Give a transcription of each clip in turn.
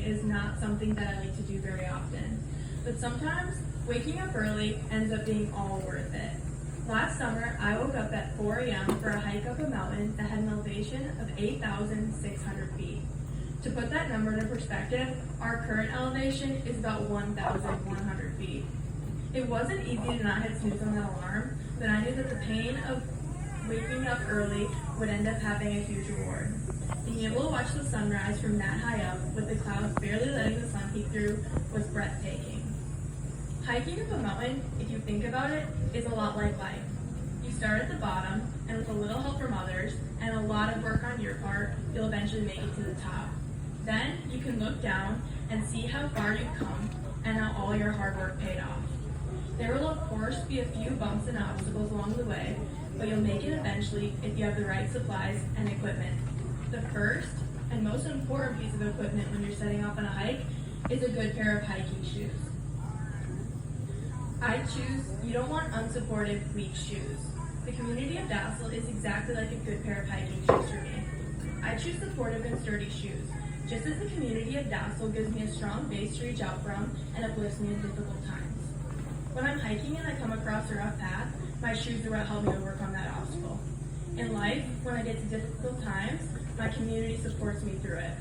is not something that I like to do very often. But sometimes, waking up early ends up being all worth it. Last summer, I woke up at 4 a.m. for a hike up a mountain that had an elevation of 8,600 feet. To put that number into perspective, our current elevation is about 1,100 feet. It wasn't easy to not hit snooze on that alarm, but I knew that the pain of waking up early would end up having a huge reward. Being able to watch the sunrise from that high up, with the clouds barely letting the sun peek through, was breathtaking. Hiking up a mountain, if you think about it, is a lot like life. You start at the bottom, and with a little help from others, and a lot of work on your part, you'll eventually make it to the top. Then, you can look down and see how far you've come, and how all your hard work paid off. There will of course be a few bumps and obstacles along the way, but you'll make it eventually if you have the right supplies and equipment. The first and most important piece of equipment when you're setting off on a hike is a good pair of hiking shoes. You don't want unsupported, weak shoes. The community of Dassel is exactly like a good pair of hiking shoes for me. I choose supportive and sturdy shoes, just as the community of Dassel gives me a strong base to reach out from and uplifts me in difficult times. When I'm hiking and I come across a rough path, my shoes are what help me to work on that obstacle. In life, when I get to difficult times, my community supports me through it.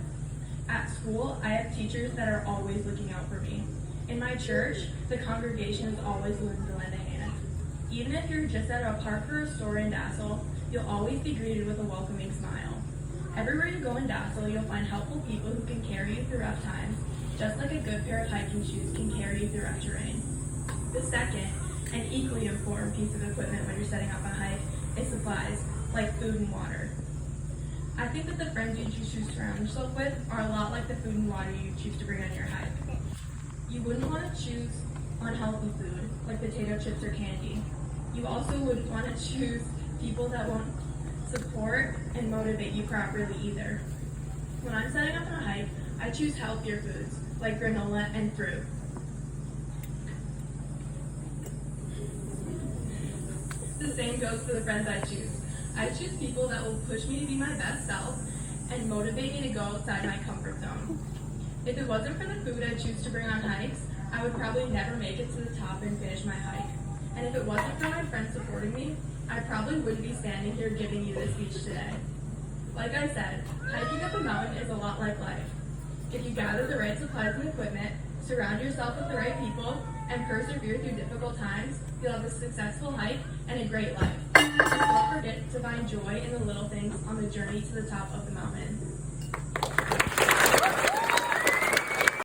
At school, I have teachers that are always looking out for me. In my church, the congregation is always willing to lend a hand. Even if you're just at a park or a store in Dassel, you'll always be greeted with a welcoming smile. Everywhere you go in Dassel, you'll find helpful people who can carry you through rough times, just like a good pair of hiking shoes can carry you through rough terrain. The second, and equally important piece of equipment when you're setting off on a hike is supplies, like food and water. I think that the friends you choose to surround yourself with are a lot like the food and water you choose to bring on your hike. You wouldn't want to choose unhealthy food, like potato chips or candy. You also wouldn't want to choose people that won't support and motivate you properly either. When I'm setting off on a hike, I choose healthier foods, like granola and fruit. The same goes for the friends I choose. I choose people that will push me to be my best self and motivate me to go outside my comfort zone. If it wasn't for the food I choose to bring on hikes, I would probably never make it to the top and finish my hike. And if it wasn't for my friends supporting me, I probably wouldn't be standing here giving you this speech today. Like I said, hiking up a mountain is a lot like life. If you gather the right supplies and equipment, surround yourself with the right people, and persevere through difficult times, you'll have a successful hike and a great life. Just don't forget to find joy in the little things on the journey to the top of the mountain.